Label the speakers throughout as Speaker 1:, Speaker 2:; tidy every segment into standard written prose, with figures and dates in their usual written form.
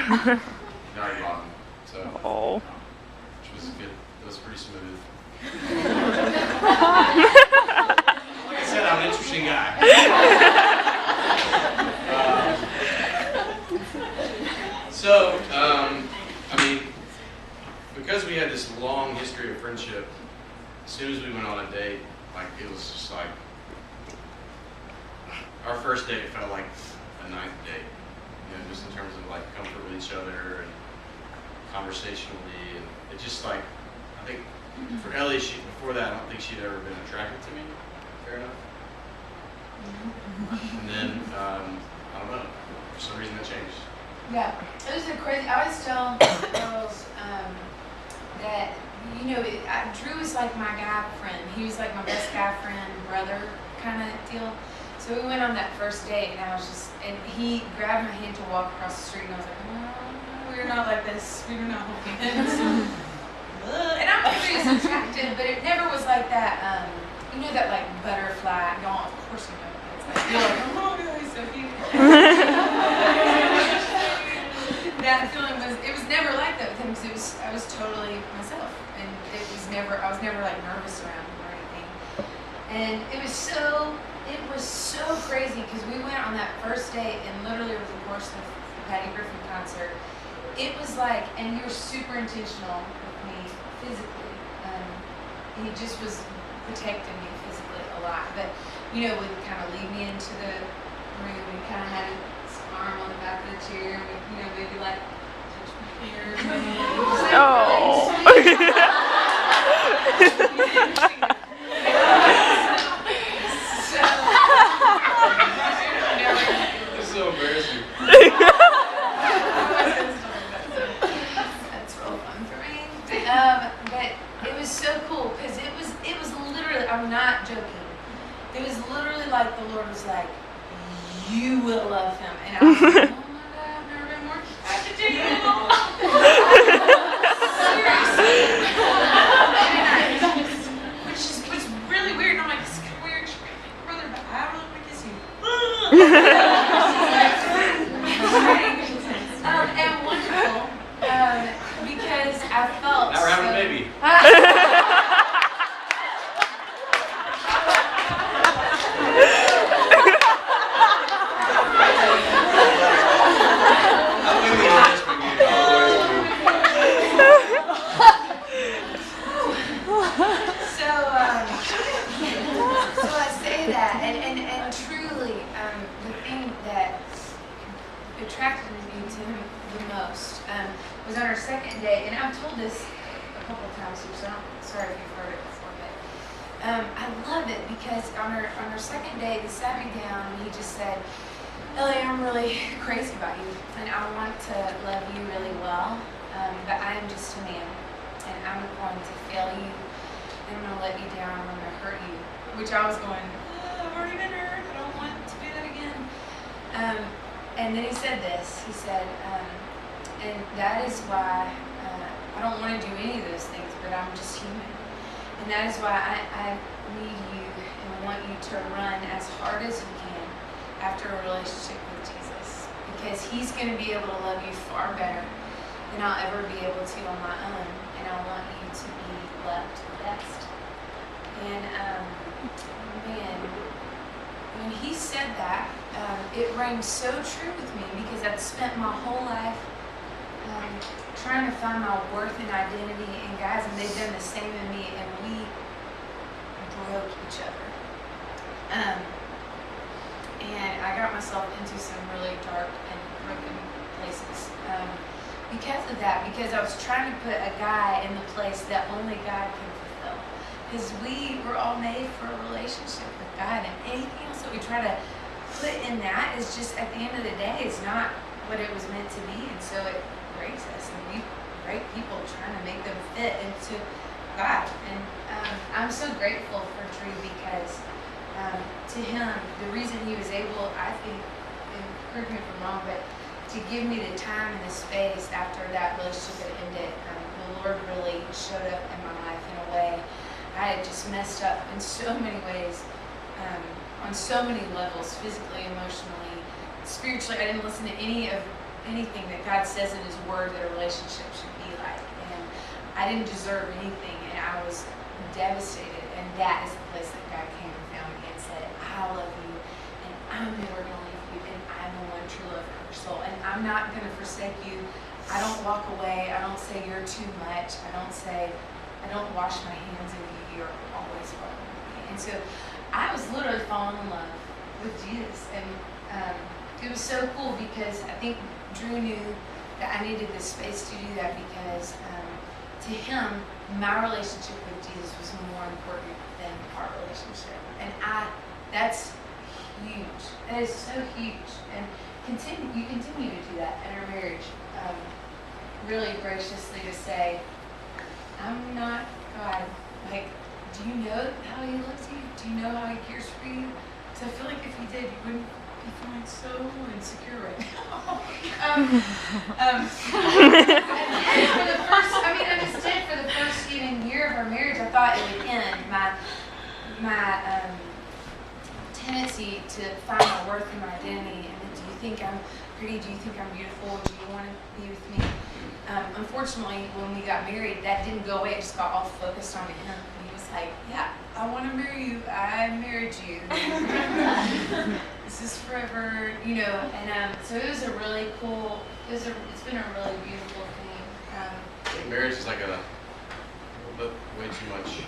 Speaker 1: already bought them, so which was good. It was pretty smooth. Like I said, I'm an interesting guy. I mean, because we had this long history of friendship, as soon as we went on a date, like it was just like our first date felt like a ninth date, you know, just in terms of like comfort with each other and conversationally, and it just like, I think for Ellie, before that, I don't think she'd ever been attracted to me. Fair enough. And then I don't know, for some reason that changed.
Speaker 2: Yeah, it was a crazy. I always tell girls that, you know, Drew was like my guy friend. He was like my best guy friend, brother kind of deal. So we went on that first date, and I was just, and he grabbed my hand to walk across the street, and I was like, oh, we're not like this. We were not holding hands. And I'm sure he's attractive, but it never was like that. You know that like butterfly. Y'all, of course you know. It's like you're like, oh, he's so cute. That feeling was never like that with him, because I was totally myself, and I was never like nervous around him or anything. And it was so crazy, because we went on that first date, and literally over the course of the Patty Griffin concert, it was like, and you were super intentional with me physically. He just was protecting me physically a lot, but you know, would kind of lead me into the room, and kind of had his arm on the back of the chair, and would, you know, maybe like touch my ears.
Speaker 1: This is so embarrassing.
Speaker 2: That's real fun for me. But it was so cool, because it was literally, I'm not joking, it was literally like the Lord was like, you will love him. And I was like, oh my God, I've never been more attracted to you. Seriously. Which is really weird. And I'm like, it's kind of weird. You're my brother, but I don't want to kiss you. And wonderful, because I felt
Speaker 1: Now we're having a baby.
Speaker 2: So I say that, and truly, the thing that attracted me to him the most was on our second date, and I've told this a couple of times here, so I'm sorry if you've heard it before, but I love it, because on our second date, he sat me down and he just said, Ellie, I'm really crazy about you, and I want to love you really well, but I am just a man, and I'm going to fail you, and I'm going to let you down, I'm going to hurt you, which I was going, I've already been hurt, I don't want to do that again. And then he said this, he said, and that is why I don't want to do any of those things, but I'm just human. And that is why I need you and want you to run as hard as you can after a relationship with Jesus, because he's going to be able to love you far better than I'll ever be able to on my own, and I want you to be loved best. And man, when he said that, it rang so true with me, because I'd spent my whole life trying to find my worth and identity in guys, and they've done the same in me, and we broke each other. And I got myself into some really dark and broken places because of that, because I was trying to put a guy in the place that only God can fulfill. Because we were all made for a relationship with God, and anything else that we try to put in that is just, at the end of the day, it's not what it was meant to be, and so it breaks us, and we break people trying to make them fit into God. And I'm so grateful for Drew, because to him, the reason he was able, I think, and correct me if I'm wrong, but to give me the time and the space after that relationship had ended, the Lord really showed up in my life in a way. I had just messed up in so many ways, on so many levels, physically, emotionally, spiritually. I didn't listen to any of anything that God says in His Word that a relationship should be like. And I didn't deserve anything, and I was devastated. And that is the place that God came and found me and said, I love you, and I'm never going to leave you, and I'm the one true love for your soul. And I'm not going to forsake you. I don't walk away. I don't say you're too much. I don't wash my hands of you. You're always following me. And so I was literally falling in love with Jesus. And it was so cool because I think Drew knew that I needed this space to do that because to him, my relationship with Jesus was more important than our relationship. And that's huge. That is so huge. And you continue to do that in our marriage. Really graciously to say, I'm not God. Like, do you know how He loves you? Do you know how He cares for you? Because I feel like if He did, you wouldn't be feeling so insecure right now. For the first, I just did for the first even year of our marriage, I thought it would end. My tendency to find my worth and my identity. And do you think I'm pretty? Do you think I'm beautiful? Do you want to be with me? Unfortunately, when we got married, that didn't go away. It just got all focused on him. And he was like, yeah, I want to marry you. I married you. This is forever, And so it was a really cool, it's been a really beautiful thing.
Speaker 1: I think marriage is like a little bit way too much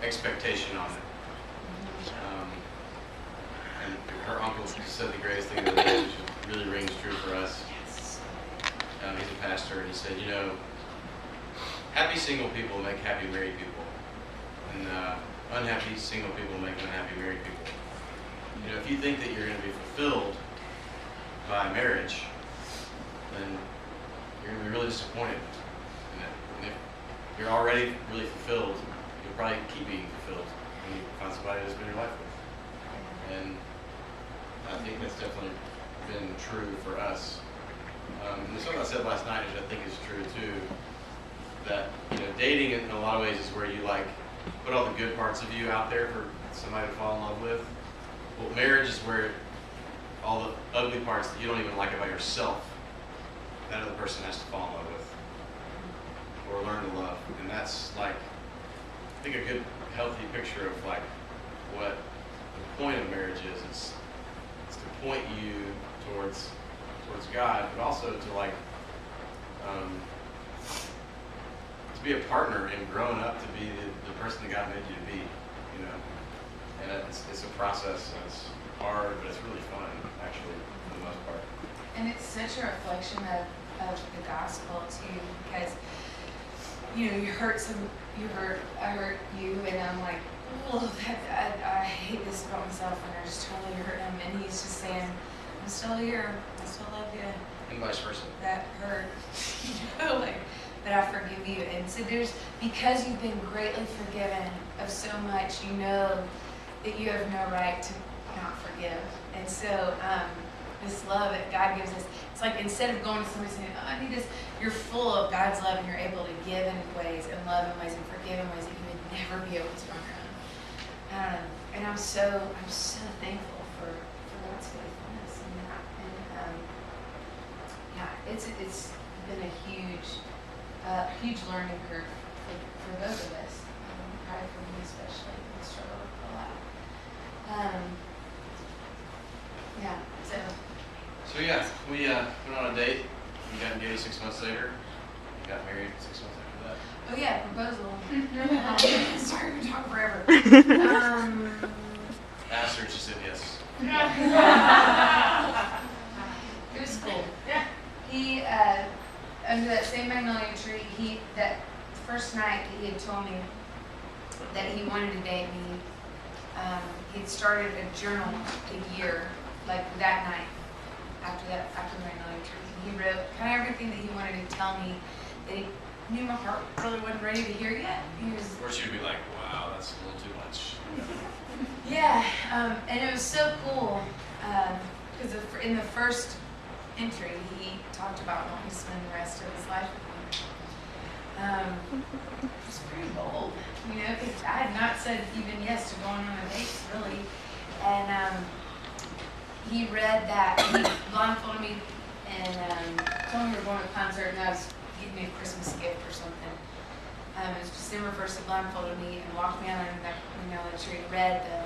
Speaker 1: expectation on it. And her uncle said the greatest thing of the day, which really rings true for us. He's a pastor, and he said, happy single people make happy married people, and unhappy single people make unhappy married people. If you think that you're going to be fulfilled by marriage, then you're going to be really disappointed in it. And if you're already really fulfilled, you'll probably keep being fulfilled when you find somebody to spend your life with. And I think that's definitely been true for us. And something I said last night, which I think is true too, that dating in a lot of ways is where you put all the good parts of you out there for somebody to fall in love with. Well, marriage is where all the ugly parts that you don't even like about yourself, that other person has to fall in love with or learn to love. And that's I think a good healthy picture of what the point of marriage is. It's to point you towards God, but also to to be a partner in growing up to be the person that God made you to be, And it's a process, and it's hard, but it's really fun, actually, for the most part.
Speaker 2: And it's such a reflection of the gospel too, because I hurt you, and I'm like, oh, I hate this about myself, and I just totally hurt him, and he's just saying, I'm still here, I still love you.
Speaker 1: And vice versa.
Speaker 2: That hurt, but I forgive you. And so because you've been greatly forgiven of so much, you know that you have no right to not forgive. And so this love that God gives us, it's like instead of going to somebody saying, oh, I need this, you're full of God's love, and you're able to give in ways, and love in ways, and forgive in ways that you would never be able to on your own. And I'm so thankful for God's faithfulness in that. And it's been a huge learning curve for both of us. Probably for me especially, I struggle a lot.
Speaker 1: So yeah, we went on a date. We got engaged 6 months later. We got married 6 months after that.
Speaker 2: Oh yeah, proposal. Sorry, we talk forever.
Speaker 1: Asked her, and she said yes.
Speaker 2: It was cool. He, under that same magnolia tree, that first night he had told me that he wanted to date me. He'd started a journal a year, that night, after the magnolia tree. He wrote kind of everything that he wanted to tell me that he knew my heart really wasn't ready to hear yet.
Speaker 1: Or she would be like, wow, that's a little too much.
Speaker 2: Yeah, and it was so cool, because in the first entry, he talked about wanting to spend the rest of his life with me. It was pretty bold, because I had not said even yes to going on a date, really. And he read that, he blindfolded me and told me we were going to a concert, and I was getting me a Christmas gift or something. It was December 1st, it blindfolded me and walked me out on that, that she had read the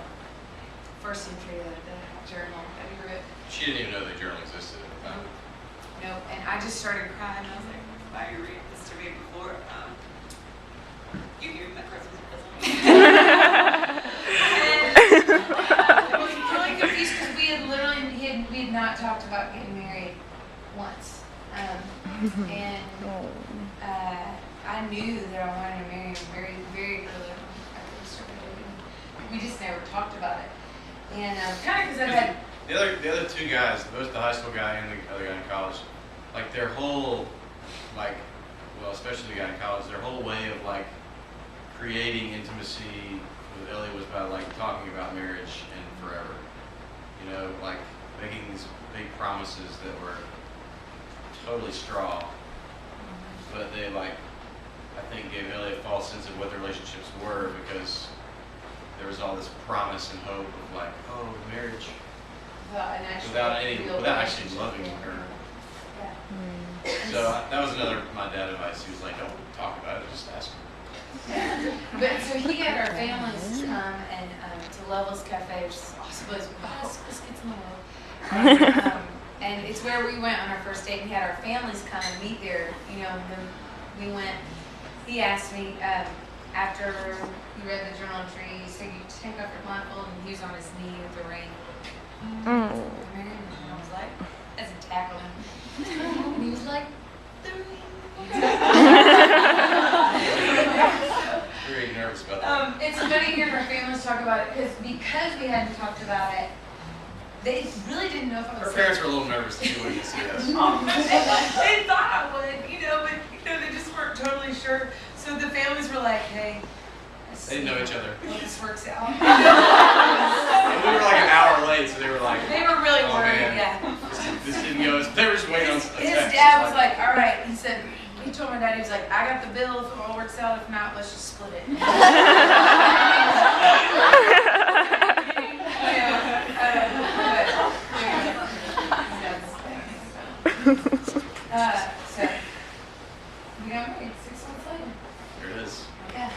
Speaker 2: first entry of the journal that he wrote.
Speaker 1: She didn't even know the journal existed at the time.
Speaker 2: Nope, and I just started crying. I was like,
Speaker 3: Why are you reading this to me before you gave me that Christmas present?
Speaker 2: I was really confused because we had not talked about getting married once. And I knew that I wanted to marry him very, very early on after we started dating. We just never talked about it. And kind of because I had...
Speaker 1: The other two guys, both the high school guy and the other guy in college, like their whole, especially the guy in college, their whole way of creating intimacy with Ellie was by talking about marriage and forever. Making these big promises that were totally straw. But they I think gave Ellie a false sense of what their relationships were, because there was all this promise and hope of marriage. Without actually loving her.
Speaker 2: Yeah.
Speaker 1: So that was another my dad advice. He was like, "Don't talk about it, just ask her."
Speaker 2: But so he had our families come and to Level's Cafe, which is also the best biscuits in the world. And it's where we went on our first date. And he had our families come and meet there. And then we went. He asked me after he read the journal entry. He said, "You take off your blindfold," and he was on his knee with the ring. And I was like, as a tackle him. And he was like, "The ring."
Speaker 1: Very nervous about that.
Speaker 2: It's funny hearing our families talk about it because we hadn't talked about it. They really didn't know if I was.
Speaker 1: Her parents were a little nervous that she wouldn't see us.
Speaker 2: They thought I would, but they just weren't totally sure. So the families were like, "Hey."
Speaker 1: They didn't know each other.
Speaker 2: Well, this works out.
Speaker 1: And we were an hour late, so they were like,
Speaker 2: They were really
Speaker 1: "Oh,
Speaker 2: worried,
Speaker 1: man.
Speaker 2: yeah.
Speaker 1: This didn't go." They were just waiting on a text.
Speaker 2: His dad was like, "All right." He said, he told my dad, he was like, "I got the bill if it all works out. If not, let's just split it." So, we got married 6 months later.
Speaker 1: There it is.
Speaker 2: Yeah.